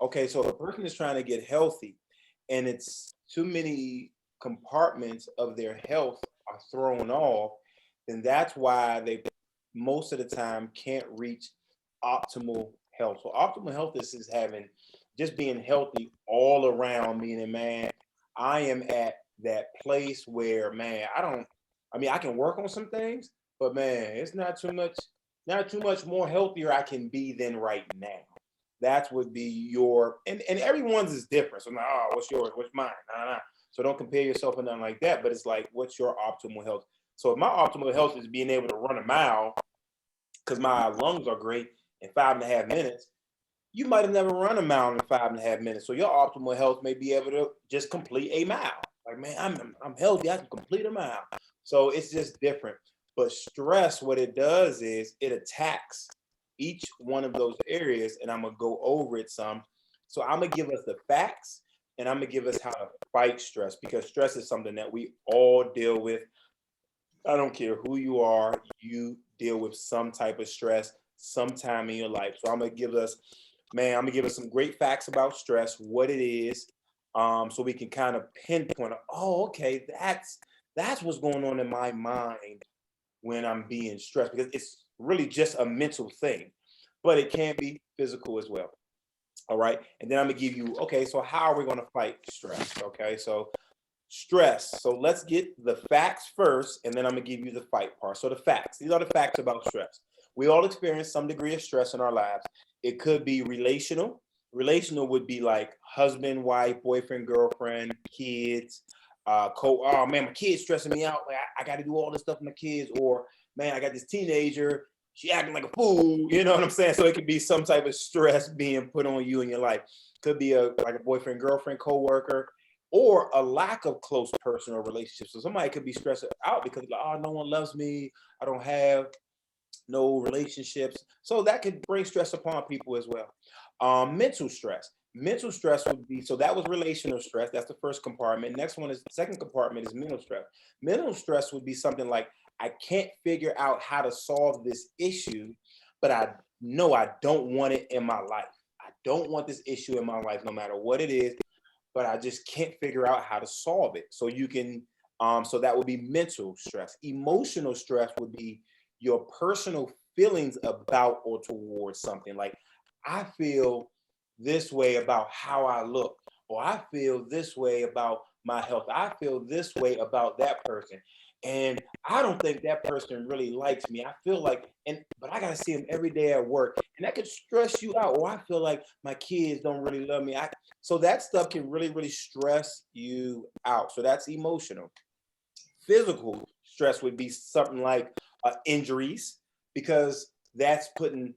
Okay, so if a person is trying to get healthy and it's too many compartments of their health are thrown off, then that's why they most of the time can't reach optimal health. So optimal health is having just being healthy all around, meaning, man, I am at that place where, man, I mean, I can work on some things, but man, it's not too much more healthier I can be than right now. That would be your, and everyone's is different. So I'm like, oh, what's yours? What's mine? Nah, nah. So don't compare yourself or nothing like that. But it's like, what's your optimal health? So if my optimal health is being able to run a mile because my lungs are great in 5.5 minutes, you might have never run a mile in 5.5 minutes. So your optimal health may be able to just complete a mile. Like, man, I'm healthy. I can complete a mile. So it's just different. But stress, what it does is it attacks each one of those areas, and I'm gonna go over it some. So I'm gonna give us the facts, and I'm gonna give us how to fight stress because stress is something that we all deal with. I don't care who you are, you deal with some type of stress sometime in your life. So I'm gonna give us, man, I'm gonna give us some great facts about stress, what it is, so we can kind of pinpoint. Oh, okay, that's what's going on in my mind when I'm being stressed because it's really just a mental thing, but it can be physical as well. All right, and then I'm gonna give you, okay, so how are we gonna fight stress? Okay, so stress. So let's get the facts first, and then I'm gonna give you the fight part. So the facts. These are the facts about stress. We all experience some degree of stress in our lives. It could be relational. Relational would be like husband, wife, boyfriend, girlfriend, kids. Oh man, my kid's stressing me out. Like I got to do all this stuff with my kids, or man, I got this teenager. She acting like a fool. You know what I'm saying? So it could be some type of stress being put on you in your life. Could be a like a boyfriend, girlfriend, coworker, or a lack of close personal relationships. So somebody could be stressed out because like, oh, no one loves me. I don't have no relationships. So that could bring stress upon people as well. Mental stress. Mental stress would be so that was relational stress. That's the first compartment. Next one is the second compartment is mental stress. Mental stress would be something like I can't figure out how to solve this issue, but I know I don't want it in my life. I don't want this issue in my life, no matter what it is, but I just can't figure out how to solve it. So you can, so that would be mental stress. Emotional stress would be your personal feelings about or towards something. Like I feel this way about how I look, or I feel this way about my health. I feel this way about that person. And I don't think that person really likes me. I feel like, and but I gotta see him every day at work, and that could stress you out. Or I feel like my kids don't really love me. So that stuff can really, really stress you out. So that's emotional. Physical stress would be something like injuries, because that's putting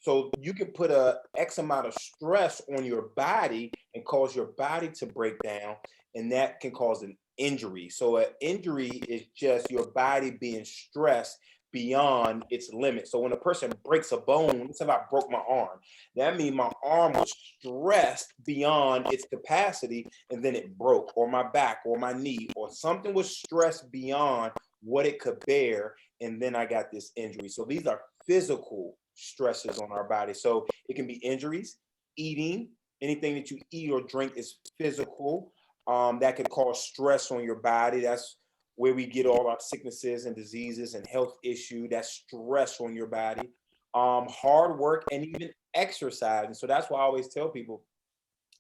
so you can put a X amount of stress on your body and cause your body to break down, and that can cause an injury. So an injury is just your body being stressed beyond its limit. So when a person breaks a bone, let's say if I broke my arm, that means my arm was stressed beyond its capacity and then it broke, or my back or my knee or something was stressed beyond what it could bear, and then I got this injury. So these are physical stresses on our body. So it can be injuries, eating, anything that you eat or drink is physical. That could cause stress on your body. That's where we get all our sicknesses and diseases and health issue. That's stress on your body. Hard work and even exercise. And so that's why I always tell people,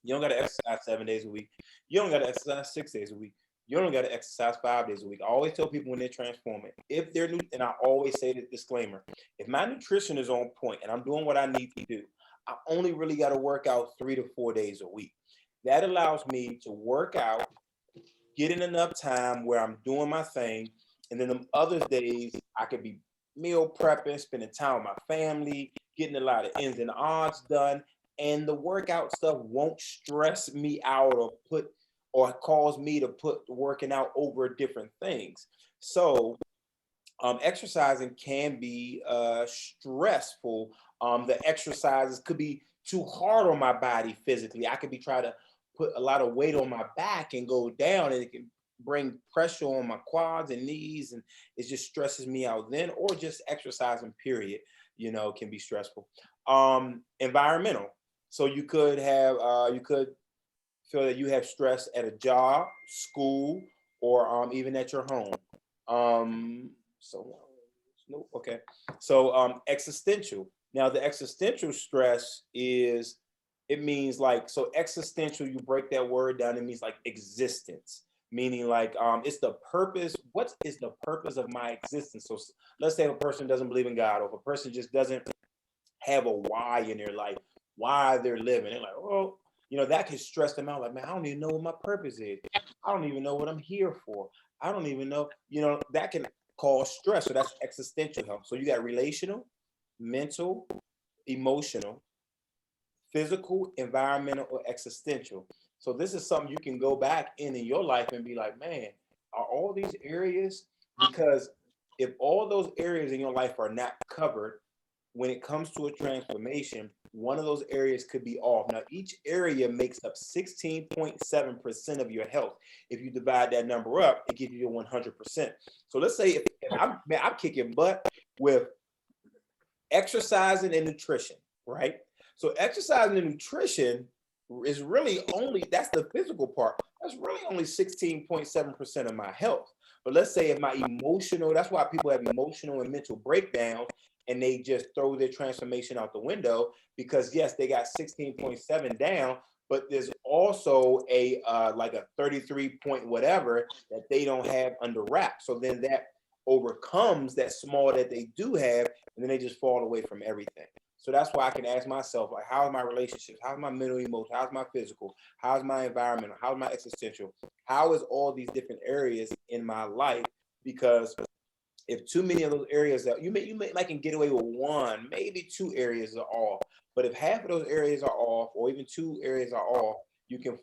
you don't got to exercise 7 days a week. You don't got to exercise 6 days a week. You don't got to exercise 5 days a week. I always tell people when they're transforming, if they're new, and I always say the disclaimer, if my nutrition is on point and I'm doing what I need to do, I only really got to work out 3 to 4 days a week. That allows me to work out, getting enough time where I'm doing my thing, and then the other days I could be meal prepping, spending time with my family, getting a lot of ins and odds done, and the workout stuff won't stress me out or cause me to put working out over different things. So exercising can be stressful. The exercises could be too hard on my body physically. I could be trying to put a lot of weight on my back and go down, and it can bring pressure on my quads and knees, and it just stresses me out then. Or just exercising, period, can be stressful. Environmental. So you could have you could feel that you have stress at a job, school, or even at your home. So no, okay. So existential. Now the existential stress is, it means like, so existential, you break that word down, it means like existence, meaning like it's the purpose. What is the purpose of my existence? So let's say if a person doesn't believe in God, or if a person just doesn't have a why in their life, why they're living. They're like, oh, that can stress them out. Like, man, I don't even know what my purpose is. I don't even know what I'm here for. I don't even know, that can cause stress. So that's existential health. So you got relational, mental, emotional, physical, environmental, or existential. So this is something you can go back in your life and be like, man, are all these areas? Because if all those areas in your life are not covered, when it comes to a transformation, one of those areas could be off. Now, each area makes up 16.7% of your health. If you divide that number up, it gives you 100%. So let's say if I'm kicking butt with exercising and nutrition, right? So exercising and nutrition is really only, that's the physical part. That's really only 16.7% of my health. But let's say if my emotional, that's why people have emotional and mental breakdowns and they just throw their transformation out the window, because yes, they got 16.7 down, but there's also a like a 33 point whatever that they don't have under wraps. So then that overcomes that small that they do have, and then they just fall away from everything. So that's why I can ask myself, like, how's my relationships? How's my mental, emotional? How's my physical? How's my environmental? How's my existential? How is all these different areas in my life? Because if too many of those areas that you may like can get away with one, maybe two areas are off. But if half of those areas are off, or even two areas are off, you can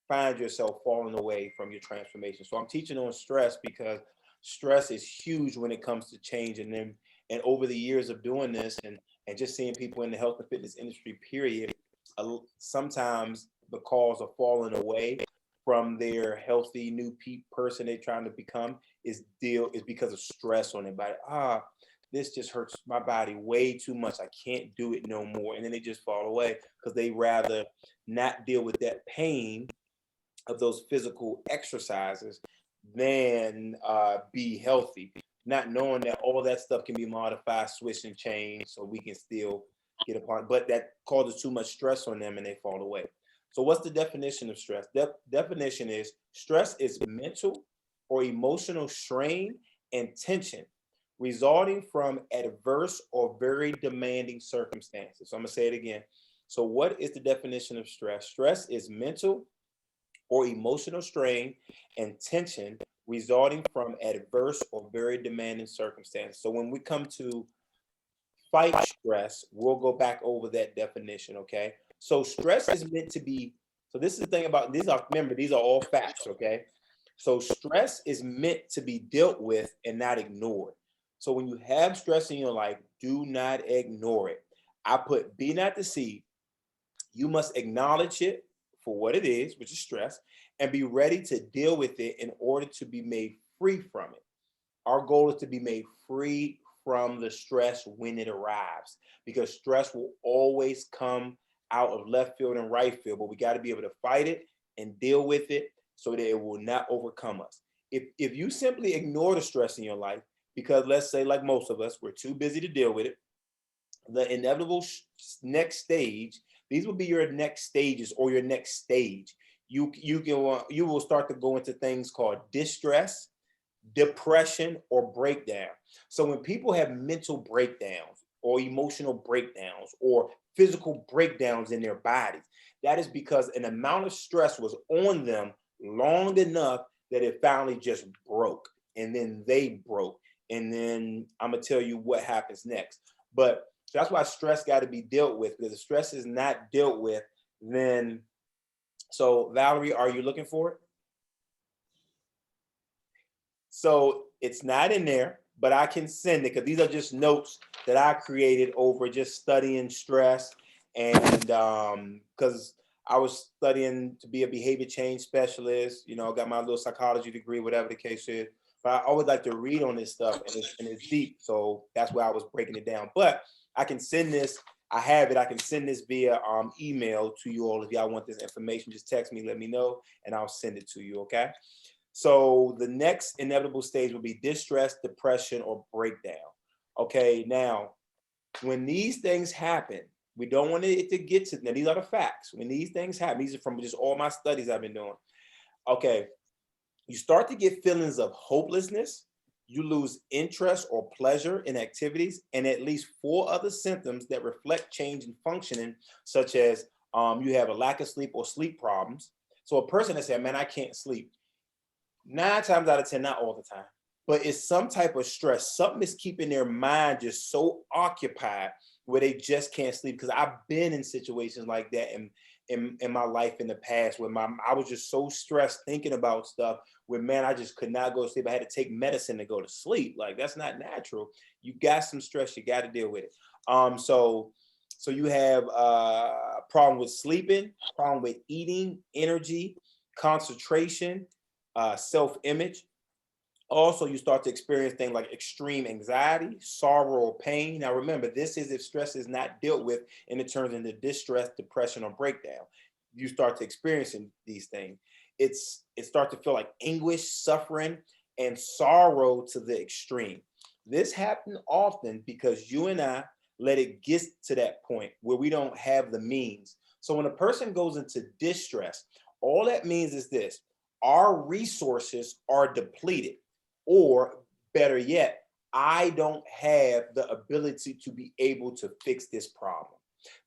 find yourself falling away from your transformation. So I'm teaching on stress because stress is huge when it comes to change. And over the years of doing this and just seeing people in the health and fitness industry, period, sometimes the cause of falling away from their healthy new person they're trying to become is because of stress on their body. This just hurts my body way too much. I can't do it no more. And then they just fall away because they rather not deal with that pain of those physical exercises than be healthy, not knowing that all that stuff can be modified, switched and changed, so we can still get upon. But that causes too much stress on them and they fall away. So what's the definition of stress? Definition is stress is mental or emotional strain and tension resulting from adverse or very demanding circumstances. So I'm gonna say it again. So what is the definition of stress? Stress is mental or emotional strain and tension resulting from adverse or very demanding circumstances. So when we come to fight stress, we'll go back over that definition, okay? So stress is meant to be, so this is the thing about, remember, these are all facts, okay? So stress is meant to be dealt with and not ignored. So when you have stress in your life, do not ignore it. I put B not to C. You must acknowledge it for what it is, which is stress, and be ready to deal with it in order to be made free from it. Our goal is to be made free from the stress when it arrives, because stress will always come out of left field and right field, but we got to be able to fight it and deal with it so that it will not overcome us. If you simply ignore the stress in your life, because let's say, like most of us, we're too busy to deal with it, the inevitable next stage, these will be your next stages or your next stage. You will start to go into things called distress, depression, or breakdown. So when people have mental breakdowns or emotional breakdowns or physical breakdowns in their bodies, that is because an amount of stress was on them long enough that it finally just broke, and then they broke. And then I'm gonna tell you what happens next. But that's why stress got to be dealt with, because if stress is not dealt with, then, so Valerie, are you looking for it? So it's not in there, but I can send it because these are just notes that I created over just studying stress. And because I was studying to be a behavior change specialist, got my little psychology degree, whatever the case is. But I always like to read on this stuff, and it's deep. So that's why I was breaking it down. But I can send this I have it. I can send this via email to you all. If y'all want this information, just text me, let me know, and I'll send it to you, okay? So the next inevitable stage will be distress, depression, or breakdown. Okay, now, when these things happen, we don't want it to get to, now these are the facts. When these things happen, these are from just all my studies I've been doing. Okay, you start to get feelings of hopelessness, you lose interest or pleasure in activities, and at least 4 other symptoms that reflect change in functioning, such as you have a lack of sleep or sleep problems. So a person that said, man, I can't sleep, 9 times out of 10, not all the time, but it's some type of stress. Something is keeping their mind just so occupied where they just can't sleep. Because I've been in situations like that in my life in the past where I was just so stressed thinking about stuff where, man, I just could not go to sleep. I had to take medicine to go to sleep. Like, that's not natural. You got some stress, you got to deal with it. So you have a problem with sleeping, problem with eating, energy, concentration, self-image. Also, you start to experience things like extreme anxiety, sorrow, or pain. Now, remember, this is if stress is not dealt with and it turns into distress, depression, or breakdown. You start to experiencing these things. It starts to feel like anguish, suffering, and sorrow to the extreme. This happens often because you and I let it get to that point where we don't have the means. So when a person goes into distress, all that means is this: our resources are depleted, or better yet, I don't have the ability to be able to fix this problem.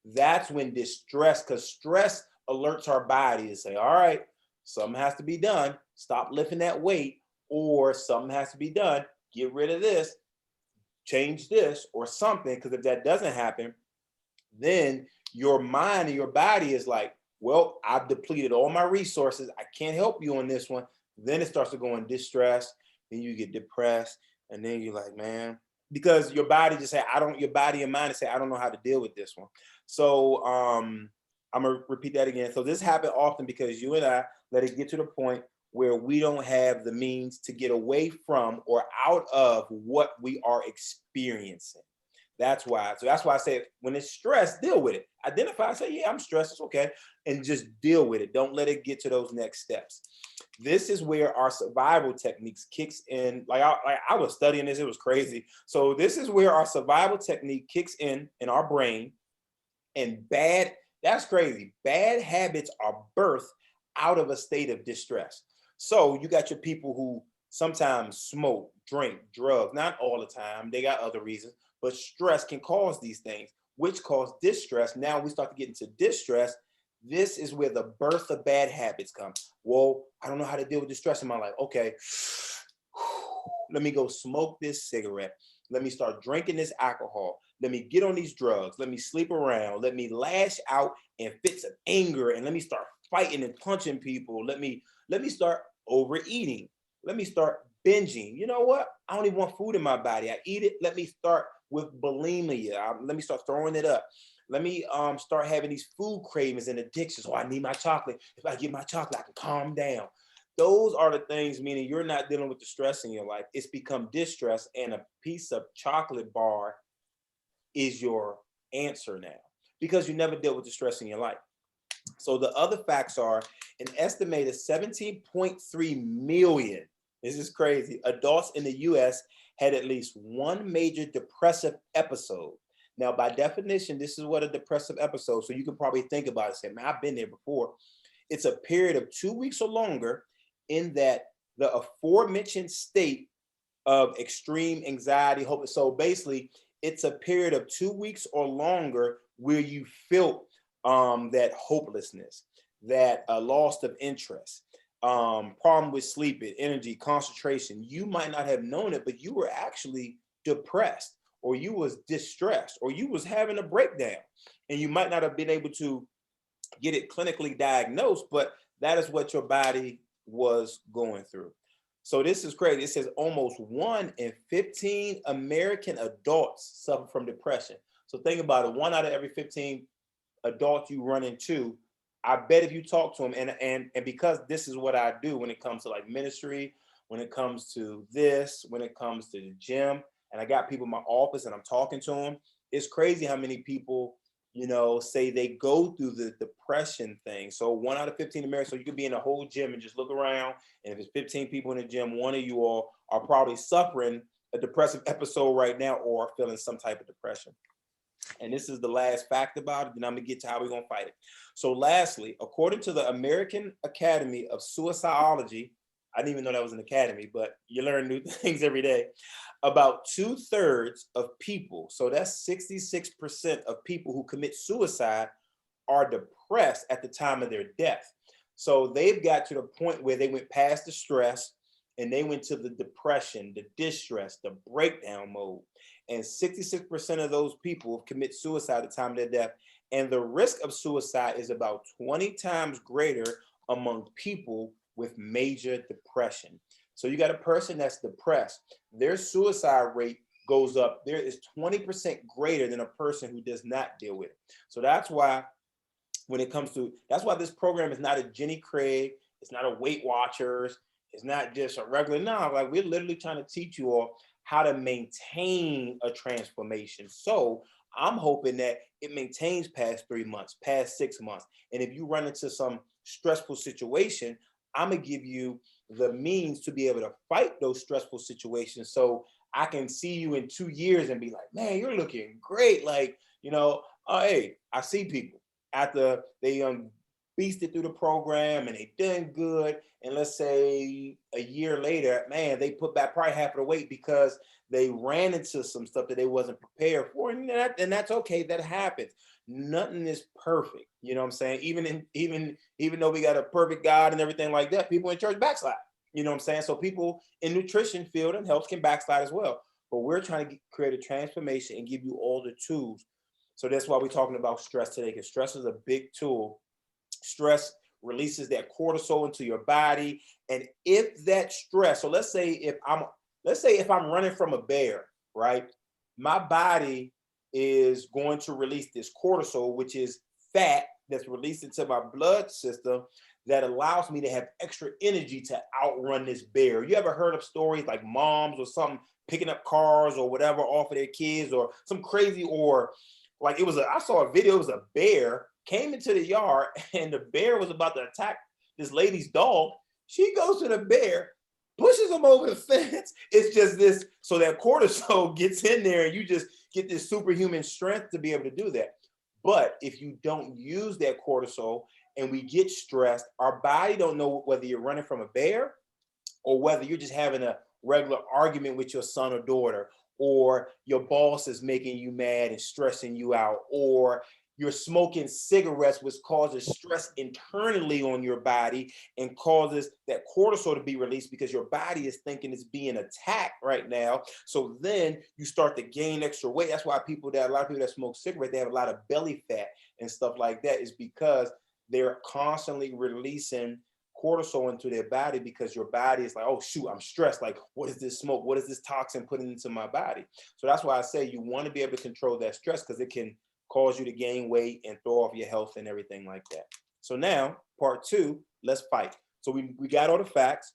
That's when distress, because stress alerts our body to say, all right, something has to be done. Stop lifting that weight, or something has to be done. Get rid of this, change this, or something. Because if that doesn't happen, then your mind and your body is like, well, I've depleted all my resources. I can't help you on this one. Then it starts to go in distress. Then you get depressed. And then you're like, man, because your body just say, your body and mind say, I don't know how to deal with this one. So I'm gonna repeat that again. So this happens often because you and I let it get to the point where we don't have the means to get away from or out of what we are experiencing. That's why. So that's why I say when it's stress, deal with it. Identify, say, yeah, I'm stressed. It's okay. And just deal with it. Don't let it get to those next steps. This is where our survival techniques kicks in. Like I was studying this, it was crazy. So this is where our survival technique kicks in our brain. And that's crazy. Bad habits are birthed out of a state of distress. So you got your people who sometimes smoke, drink, drugs, not all the time. They got other reasons, but stress can cause these things, which cause distress. Now we start to get into distress. This is where the birth of bad habits come. Well, I don't know how to deal with distress in my life. Okay, let me go smoke this cigarette. Let me start drinking this alcohol. Let me get on these drugs. Let me sleep around. Let me lash out in fits of anger, and let me start fighting and punching people. Let me start overeating. Let me start binging. You know what? I don't even want food in my body. I eat it. Let me start with bulimia. Let me start throwing it up. Let me start having these food cravings and addictions. Oh, I need my chocolate. If I get my chocolate, I can calm down. Those are the things, meaning you're not dealing with the stress in your life. It's become distress, and a piece of chocolate bar is your answer now because you never dealt with the stress in your life. So the other facts are an estimated 17.3 million, this is crazy, adults in the US had at least one major depressive episode. Now, by definition, this is what a depressive episode, so you can probably think about it and say, man, I've been there before. It's a period of 2 weeks or longer in that the aforementioned state of extreme anxiety, hope. So basically, it's a period of 2 weeks or longer where you felt that hopelessness, that loss of interest, problem with sleeping, energy, concentration. You might not have known it, but you were actually depressed, or you was distressed, or you was having a breakdown, and you might not have been able to get it clinically diagnosed, but that is what your body was going through. So this is crazy. It says almost 1 in 15 American adults suffer from depression. So think about it. 1 out of every 15 adults you run into, I bet if you talk to them, and because this is what I do when it comes to like ministry, when it comes to this, when it comes to the gym, and I got people in my office and I'm talking to them, it's crazy how many people say they go through the depression thing. So 1 out of 15 Americans, so you could be in a whole gym and just look around, and if it's 15 people in the gym, one of you all are probably suffering a depressive episode right now or feeling some type of depression. And this is the last fact about it, then I'm gonna get to how we're gonna fight it. So lastly, according to the American Academy of Suicidology, I didn't even know that was an academy, but you learn new things every day. About 2/3 of people, so that's 66% of people who commit suicide are depressed at the time of their death. So they've got to the point where they went past the stress and they went to the depression, the distress, the breakdown mode. And 66% of those people commit suicide at the time of their death. And the risk of suicide is about 20 times greater among people with major depression. So you got a person that's depressed, their suicide rate goes up. There is 20% greater than a person who does not deal with it. So that's why that's why this program is not a Jenny Craig, it's not a Weight Watchers, it's not just a regular, no, like we're literally trying to teach you all how to maintain a transformation. So I'm hoping that it maintains past 3 months, past 6 months. And if you run into some stressful situation, I'm gonna give you the means to be able to fight those stressful situations. So I can see you in 2 years and be like, man, you're looking great. Like, oh, hey, I see people after they beasted through the program and they done good. And let's say a year later, man, they put back probably half of the weight because they ran into some stuff that they wasn't prepared for. And that's okay. That happens. Nothing is perfect. You know what I'm saying? Even though we got a perfect God and everything like that, people in church backslide. You know what I'm saying? So people in nutrition field and health can backslide as well. But we're trying to create a transformation and give you all the tools. So that's why we're talking about stress today, because stress is a big tool. Stress releases that cortisol into your body. And if that stress, so let's say if I'm running from a bear, right? My body is going to release this cortisol, which is fat that's released into my blood system that allows me to have extra energy to outrun this bear. You ever heard of stories like moms or something picking up cars or whatever off of their kids, or some crazy, or like I saw a video, it was a bear came into the yard and the bear was about to attack this lady's dog. She goes to the bear, pushes him over the fence. It's just this, so that cortisol gets in there and you just get this superhuman strength to be able to do that. But if you don't use that cortisol and we get stressed, our body don't know whether you're running from a bear or whether you're just having a regular argument with your son or daughter, or your boss is making you mad and stressing you out, or you're smoking cigarettes, which causes stress internally on your body and causes that cortisol to be released because your body is thinking it's being attacked right now. So then you start to gain extra weight. That's why a lot of people that smoke cigarettes, they have a lot of belly fat and stuff like that, is because they're constantly releasing cortisol into their body, because your body is like, oh shoot, I'm stressed. Like, what is this smoke? What is this toxin putting into my body? So that's why I say you want to be able to control that stress, because it can cause you to gain weight and throw off your health and everything like that. So now, part 2, let's fight. So we got all the facts.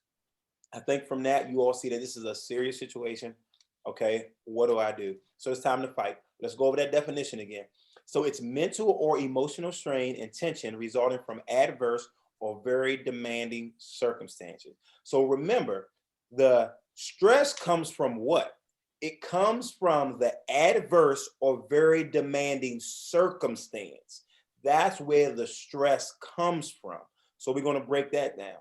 I think from that, you all see that this is a serious situation. Okay, what do I do? So it's time to fight. Let's go over that definition again. So it's mental or emotional strain and tension resulting from adverse or very demanding circumstances. So remember, the stress comes from what? It comes from the adverse or very demanding circumstance. That's where the stress comes from. So we're going to break that down.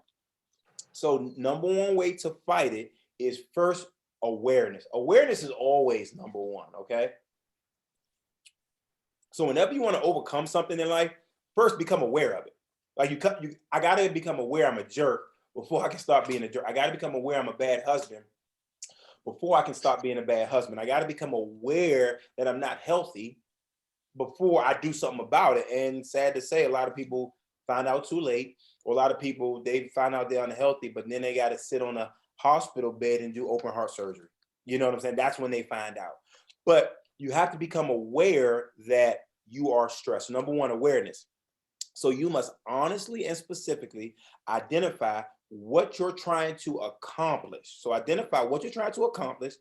So number one way to fight it is first awareness. Awareness is always number one, okay? So whenever you want to overcome something in life, first become aware of it. Like I got to become aware I'm a jerk before I can start being a jerk. I got to become aware I'm a bad husband before I can stop being a bad husband. I got to become aware that I'm not healthy before I do something about it. And sad to say, a lot of people find out too late, or a lot of people, they find out they're unhealthy, but then they got to sit on a hospital bed and do open heart surgery. You know what I'm saying? That's when they find out. But you have to become aware that you are stressed. Number one, awareness. So you must honestly and specifically identify what you're trying to accomplish. So identify what you're trying to accomplish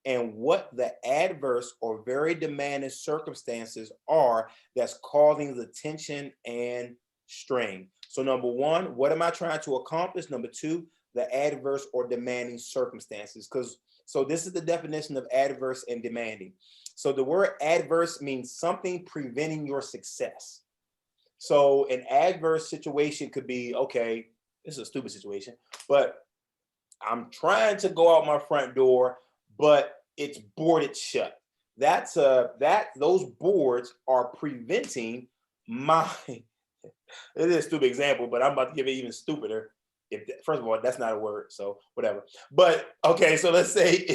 and what the adverse or very demanding circumstances are that's causing the tension and strain. So number one, what am I trying to accomplish? Number two, the adverse or demanding circumstances. So this is the definition of adverse and demanding. So the word adverse means something preventing your success. So an adverse situation could be, okay, this is a stupid situation, but I'm trying to go out my front door, but it's boarded shut. Those boards are preventing my it is a stupid example, but I'm about to give it even stupider. First of all, that's not a word, so whatever. But okay, so let's say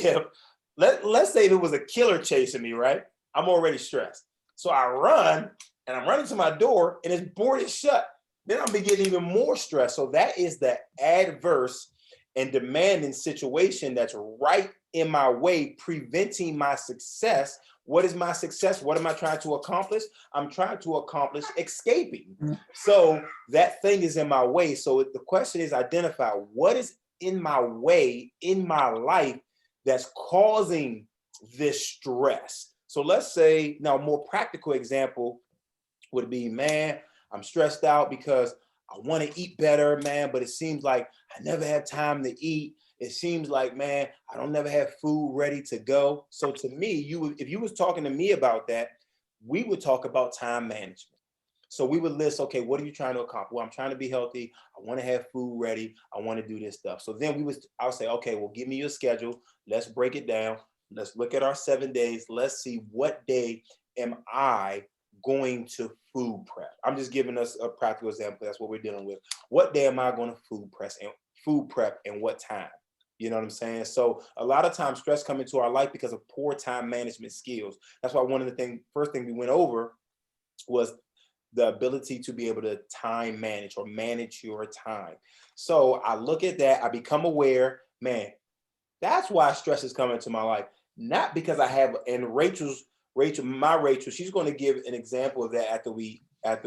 let's say there was a killer chasing me, right? I'm already stressed. So I run and I'm running to my door and it's boarded shut. Then I'm getting even more stressed. So that is the adverse and demanding situation that's right in my way, preventing my success. What is my success? What am I trying to accomplish? I'm trying to accomplish escaping. So that thing is in my way. So the question is identify what is in my way in my life that's causing this stress. So let's say now a more practical example would be, man, I'm stressed out because I want to eat better, man, but it seems like I never have time to eat. It seems like, man, I don't never have food ready to go. So to me, if you was talking to me about that, we would talk about time management. So we would list, okay, what are you trying to accomplish? Well, I'm trying to be healthy. I want to have food ready. I want to do this stuff. So then I would say, okay, well, give me your schedule. Let's break it down. Let's look at our 7 days. Let's see what day am I going to food prep. I'm just giving us a practical example. That's what we're dealing with. What day am I going to food prep and what time? You know what I'm saying? So a lot of times stress comes into our life because of poor time management skills. That's why one of the first thing we went over was the ability to be able to time manage or manage your time. So I look at that, I become aware, man, that's why stress is coming into my life. Not because I have, and Rachel, she's going to give an example of that after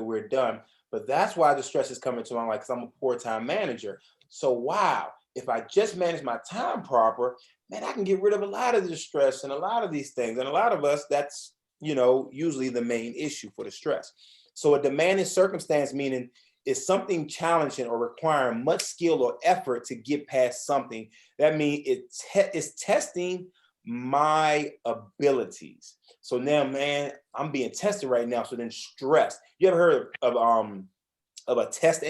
we're done. But that's why the stress is coming to my life, because I'm a poor time manager. So wow, if I just manage my time proper, man, I can get rid of a lot of the stress and a lot of these things. And a lot of us, that's usually the main issue for the stress. So a demanding circumstance meaning is something challenging or requiring much skill or effort to get past something. That means it's testing my abilities. So now, man, I'm being tested right now. So then stress. You ever heard of a test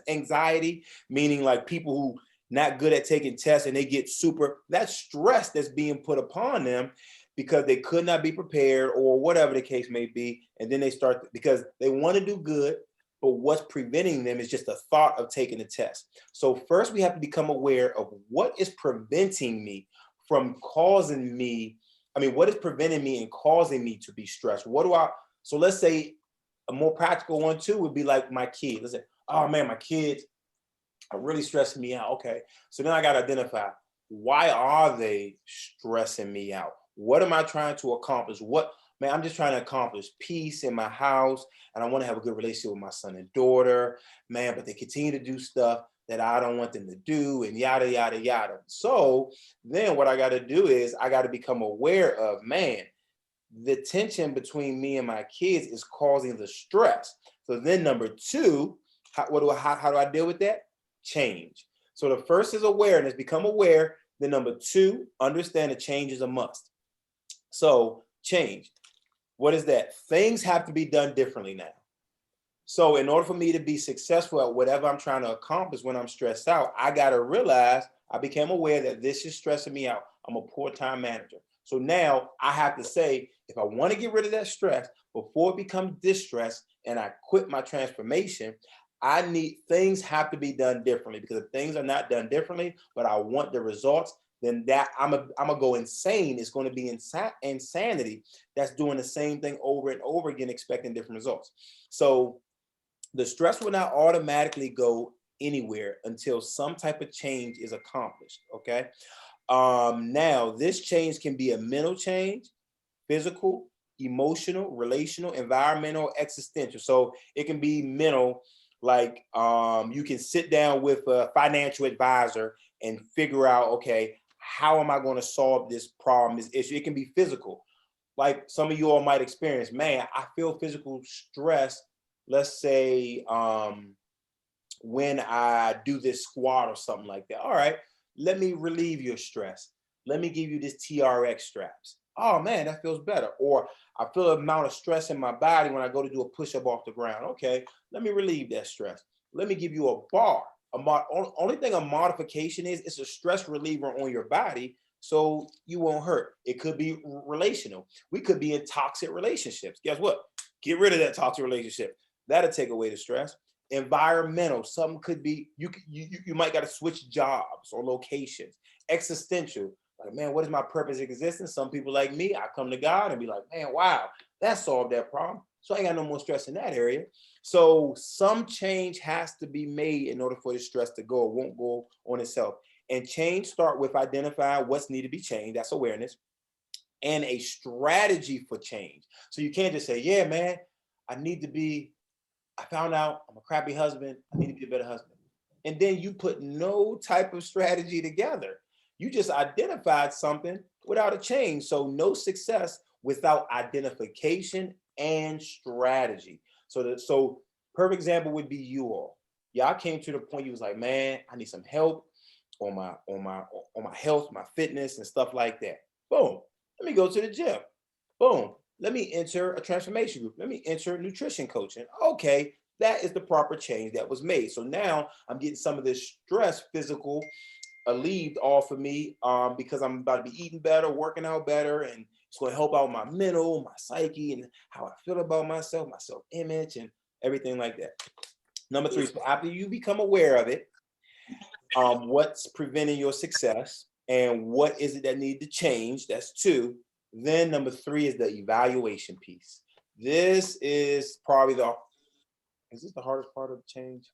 anxiety? Meaning like people who not good at taking tests and they get that's stress that's being put upon them because they could not be prepared or whatever the case may be. And then they start because they want to do good, but what's preventing them is just the thought of taking the test. So first we have to become aware of what is preventing me from causing me, what is preventing me and causing me to be stressed? So let's say a more practical one too would be like my kids. Let's say, oh man, my kids are really stressing me out. Okay, so then I got to identify, why are they stressing me out? What am I trying to accomplish? Man, I'm just trying to accomplish peace in my house, and I want to have a good relationship with my son and daughter, man, but they continue to do stuff that I don't want them to do, and yada, yada, yada. So then what I got to do is I got to become aware of, man, the tension between me and my kids is causing the stress. So then number two, how do I deal with that? Change. So the first is awareness, become aware. Then number two, understand that change is a must. So change. What is that? Things have to be done differently now. So in order for me to be successful at whatever I'm trying to accomplish when I'm stressed out, I got to realize I became aware that this is stressing me out. I'm a poor time manager. So now I have to say, if I want to get rid of that stress before it becomes distress and I quit my transformation, things have to be done differently, because if things are not done differently, but I want the results, then that I'm gonna go insane. It's going to be insanity. That's doing the same thing over and over again, expecting different results. So the stress will not automatically go anywhere until some type of change is accomplished. Okay. Now this change can be a mental change, physical, emotional, relational, environmental, existential. So it can be mental, like you can sit down with a financial advisor and figure out, okay, how am I going to solve this problem, this issue? It can be physical. Like some of you all might experience, man, I feel physical stress. Let's say when I do this squat or something like that. All right, let me relieve your stress. Let me give you this TRX straps. Oh man, that feels better. Or I feel an amount of stress in my body when I go to do a push-up off the ground. Okay, let me relieve that stress. Let me give you a bar. Only thing a modification is, it's a stress reliever on your body so you won't hurt. It could be relational. We could be in toxic relationships. Guess what? Get rid of that toxic relationship. That'll take away the stress. Environmental, something could be, you might got to switch jobs or locations. Existential, like, man, what is my purpose of existence? Some people like me, I come to God and be like, man, wow, that solved that problem. So I ain't got no more stress in that area. So some change has to be made in order for the stress to go. It won't go on itself. And change start with identifying what's needed to be changed. That's awareness. And a strategy for change. So you can't just say, yeah, man, I found out I'm a crappy husband. I need to be a better husband. And then you put no type of strategy together. You just identified something without a change. So no success without identification and strategy. So perfect example would be you all. Y'all came to the point you was like, man, I need some help on my health, my fitness, and stuff like that. Boom. Let me go to the gym. Boom. Let me enter a transformation group. Let me enter nutrition coaching. Okay, that is the proper change that was made. So now I'm getting some of this stress, physical, alleviated off of me because I'm about to be eating better, working out better, and it's going to help out my mental, my psyche, and how I feel about myself, my self-image, and everything like that. Number 3, so after you become aware of it, what's preventing your success and what is it that needs to change? That's 2. Then number 3 is the evaluation piece. This is probably is this the hardest part of the change?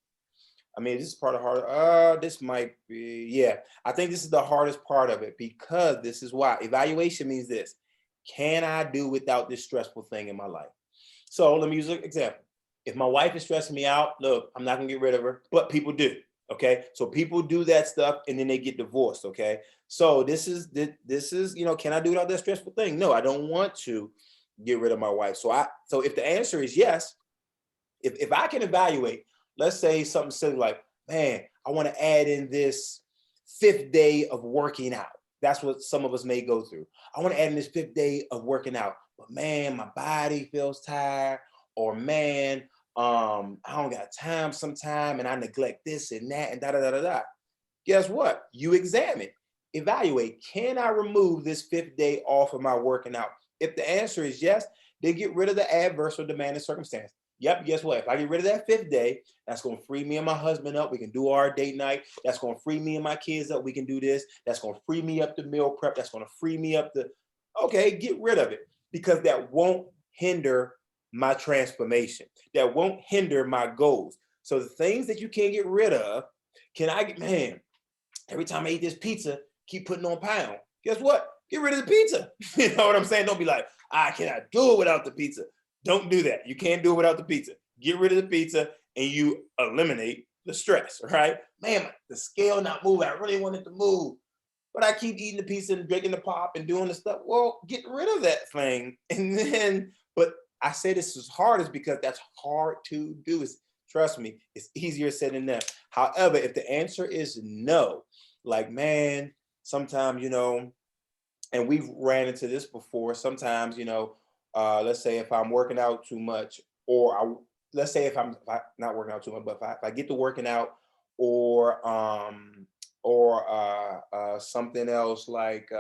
I mean, this is part of hard. This might be, yeah. I think this is the hardest part of it because this is why. Evaluation means this. Can I do without this stressful thing in my life? So let me use an example. If my wife is stressing me out, look, I'm not gonna get rid of her, but people do. Okay, so people do that stuff and then they get divorced. Okay, so this is, can I do without that stressful thing? No, I don't want to get rid of my wife. So if the answer is yes, if I can evaluate, let's say something silly like, man, I want to add in this 5th day of working out. That's what some of us may go through. I want to add in this 5th day of working out, but man, my body feels tired, or man, I don't got time sometime and I neglect this and that and da da da da da. Guess what? You examine, evaluate, can I remove this 5th day off of my working out? If the answer is yes, then get rid of the adverse or demanding circumstance. Yep, guess what? If I get rid of that 5th day, that's going to free me and my husband up. We can do our date night. That's going to free me and my kids up. We can do this. That's going to free me up to meal prep. That's going to free me up to, okay, get rid of it because that won't hinder my transformation. That won't hinder my goals. So the things that you can't get rid of, man, every time I eat this pizza, keep putting on pound. Guess what? Get rid of the pizza. You know what I'm saying? Don't be like, I cannot do it without the pizza. Don't do that. You can't do it without the pizza. Get rid of the pizza and you eliminate the stress, right? Man, the scale not moving. I really want it to move, but I keep eating the pizza and drinking the pop and doing the stuff. Well, get rid of that thing. And then, but I say this is hard is because that's hard to do. Trust me, it's easier said than done. However, if the answer is no, like, man, sometimes, and we've ran into this before, sometimes, let's say if I'm working out too much, or let's say if I'm not working out too much, but if I get to working out, or something else like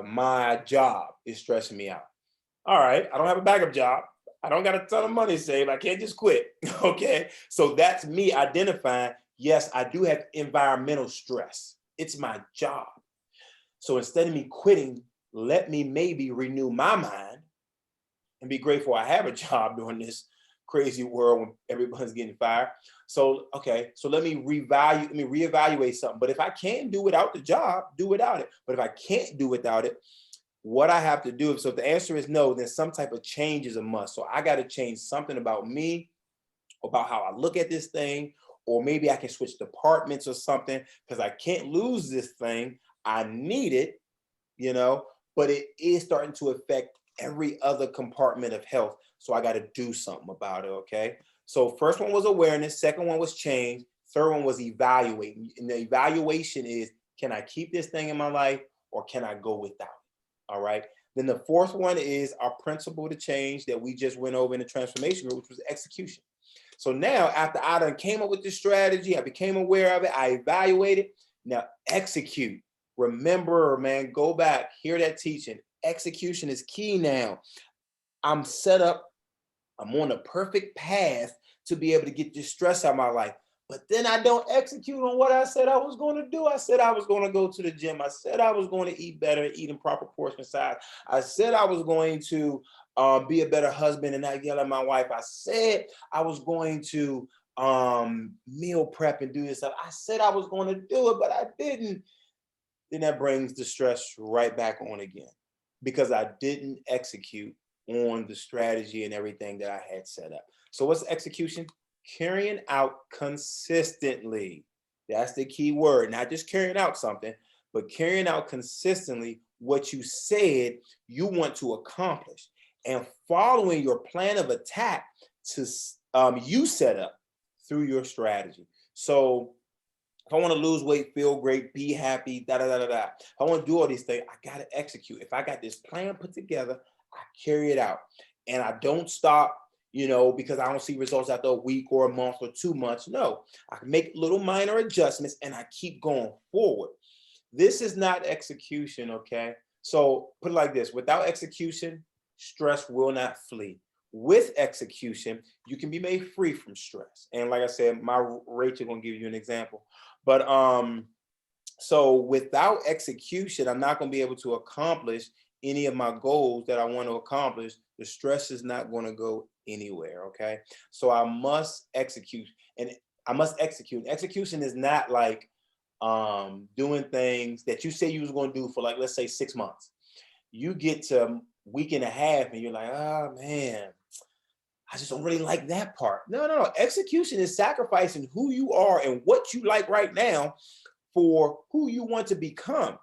my job is stressing me out. All right, I don't have a backup job. I don't got a ton of money saved. I can't just quit. Okay, so that's me identifying, yes, I do have environmental stress. It's my job. So instead of me quitting, let me maybe renew my mind and be grateful I have a job during this crazy world when everyone's getting fired. So, okay, so let me reevaluate something. But if I can't do without the job, do without it. But if I can't do without it, what I have to do, so if the answer is no, then some type of change is a must. So I got to change something about me, about how I look at this thing, or maybe I can switch departments or something because I can't lose this thing. I need it, you know, but it is starting to affect every other compartment of health. So I got to do something about it. Okay. So first one was awareness. Second one was change. Third one was evaluating. And the evaluation is, can I keep this thing in my life or can I go without it? All right. Then the fourth one is our principle to change that we just went over in the transformation group, which was execution. So now after I done came up with this strategy, I became aware of it, I evaluated, now execute. Remember, man, go back, hear that teaching. Execution is key now. I'm set up, I'm on a perfect path to be able to get this stress out of my life. But then I don't execute on what I said I was going to do. I said I was going to go to the gym. I said I was going to eat better, eat in proper portion size. I said I was going to be a better husband and not yell at my wife. I said I was going to meal prep and do this stuff. I said I was going to do it, but I didn't. Then that brings the stress right back on again because I didn't execute on the strategy and everything that I had set up. So what's execution? Carrying out consistently. That's the key word. Not just carrying out something, but carrying out consistently what you said you want to accomplish and following your plan of attack to you set up through your strategy. So if I want to lose weight, feel great, be happy, da da da da da. If I want to do all these things, I got to execute. If I got this plan put together, I carry it out. And I don't stop, you know, because I don't see results after a week or a month or 2 months. No, I can make little minor adjustments and I keep going forward. This is not execution, okay? So put it like this, without execution, stress will not flee. With execution, you can be made free from stress. And like I said, my Rachel gonna give you an example. But so without execution, I'm not gonna be able to accomplish any of my goals that I want to accomplish. The stress is not going to go anywhere. Okay. So I must execute, and I must execute. Execution is not like doing things that you say you was going to do for, like, let's say 6 months. You get to week and a half and you're like, oh man, I just don't really like that part. No, no, no. Execution is sacrificing who you are and what you like right now for who you want to become.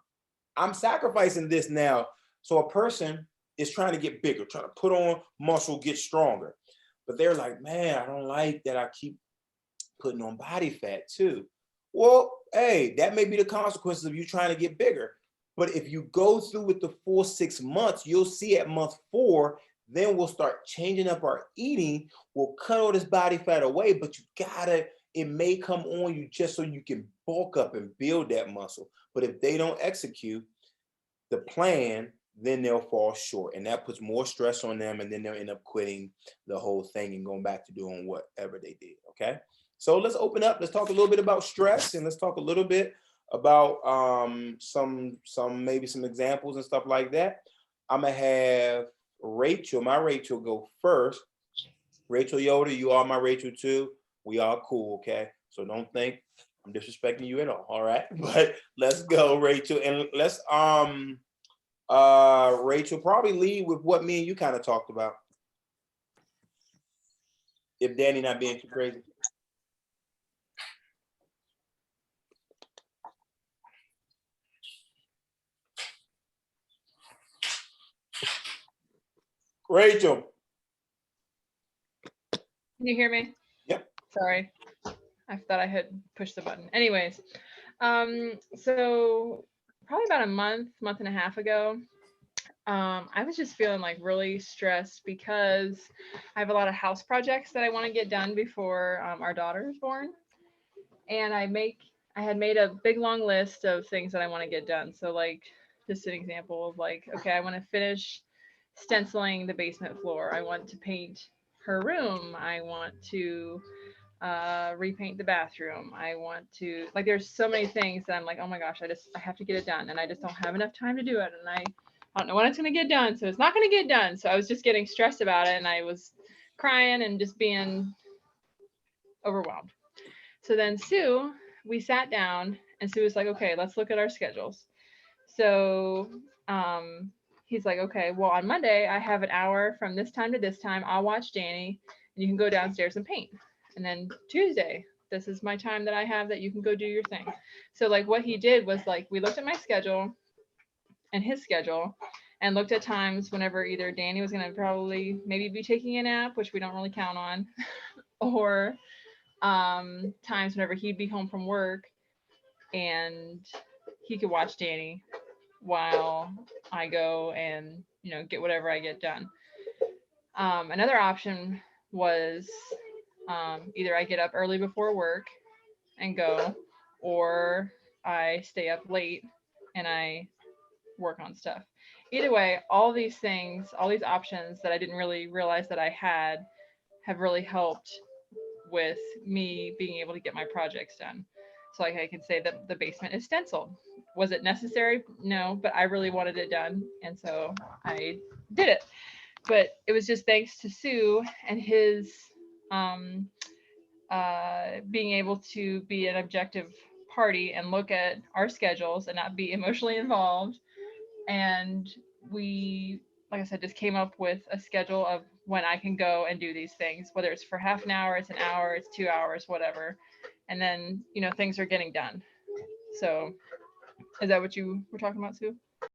I'm sacrificing this now. So a person is trying to get bigger, trying to put on muscle, get stronger. But they're like, man, I don't like that I keep putting on body fat too. Well, hey, that may be the consequences of you trying to get bigger. But if you go through with the full 6 months, you'll see at month 4, then we'll start changing up our eating. We'll cut all this body fat away, but you gotta, it may come on you just so you can bulk up and build that muscle. But if they don't execute the plan, then they'll fall short, and that puts more stress on them, and then they'll end up quitting the whole thing and going back to doing whatever they did. Okay, so let's open up. Let's talk a little bit about stress, and let's talk a little bit about some maybe some examples and stuff like that. I'm gonna have my Rachel go first. Rachel Yoder, you are my Rachel too. We are cool, okay? So don't think I'm disrespecting you at all right? But let's go, Rachel, and let's Rachel, probably lead with what me and you kind of talked about. If Danny not being too crazy. Rachel. Can you hear me? Yep. Sorry. I thought I had pushed the button. Anyways, so probably about a month and a half ago, I was just feeling like really stressed because I have a lot of house projects that I want to get done before our daughter is born. And I had made a big long list of things that I want to get done. So like just an example of like, okay, I want to finish stenciling the basement floor. I want to paint her room. I want to repaint the bathroom. I want to, like, there's so many things that I'm like, oh my gosh, I have to get it done, and I just don't have enough time to do it, and I don't know when it's going to get done, so it's not going to get done. So I was just getting stressed about it, and I was crying and just being overwhelmed. So then we sat down, and Sue was like, okay, let's look at our schedules. So he's like, okay, well, on Monday I have an hour from this time to this time. I'll watch Danny, and you can go downstairs and paint. And then Tuesday, this is my time that I have that you can go do your thing. So like what he did was like we looked at my schedule and his schedule and looked at times whenever either Danny was going to probably maybe be taking a nap, which we don't really count on, or times whenever he'd be home from work and he could watch Danny while I go and get whatever I get done. Another option was either I get up early before work and go, or I stay up late and I work on stuff. Either way, all these things, all these options that I didn't really realize that I had have really helped with me being able to get my projects done. So like I can say that the basement is stenciled. Was it necessary? No, but I really wanted it done, and so I did it. But it was just thanks to Sue and his um, being able to be an objective party and look at our schedules and not be emotionally involved. And we, like I said, just came up with a schedule of when I can go and do these things, whether it's for half an hour, it's an hour, it's 2 hours, whatever. And then, things are getting done. So is that what you were talking about, Sue?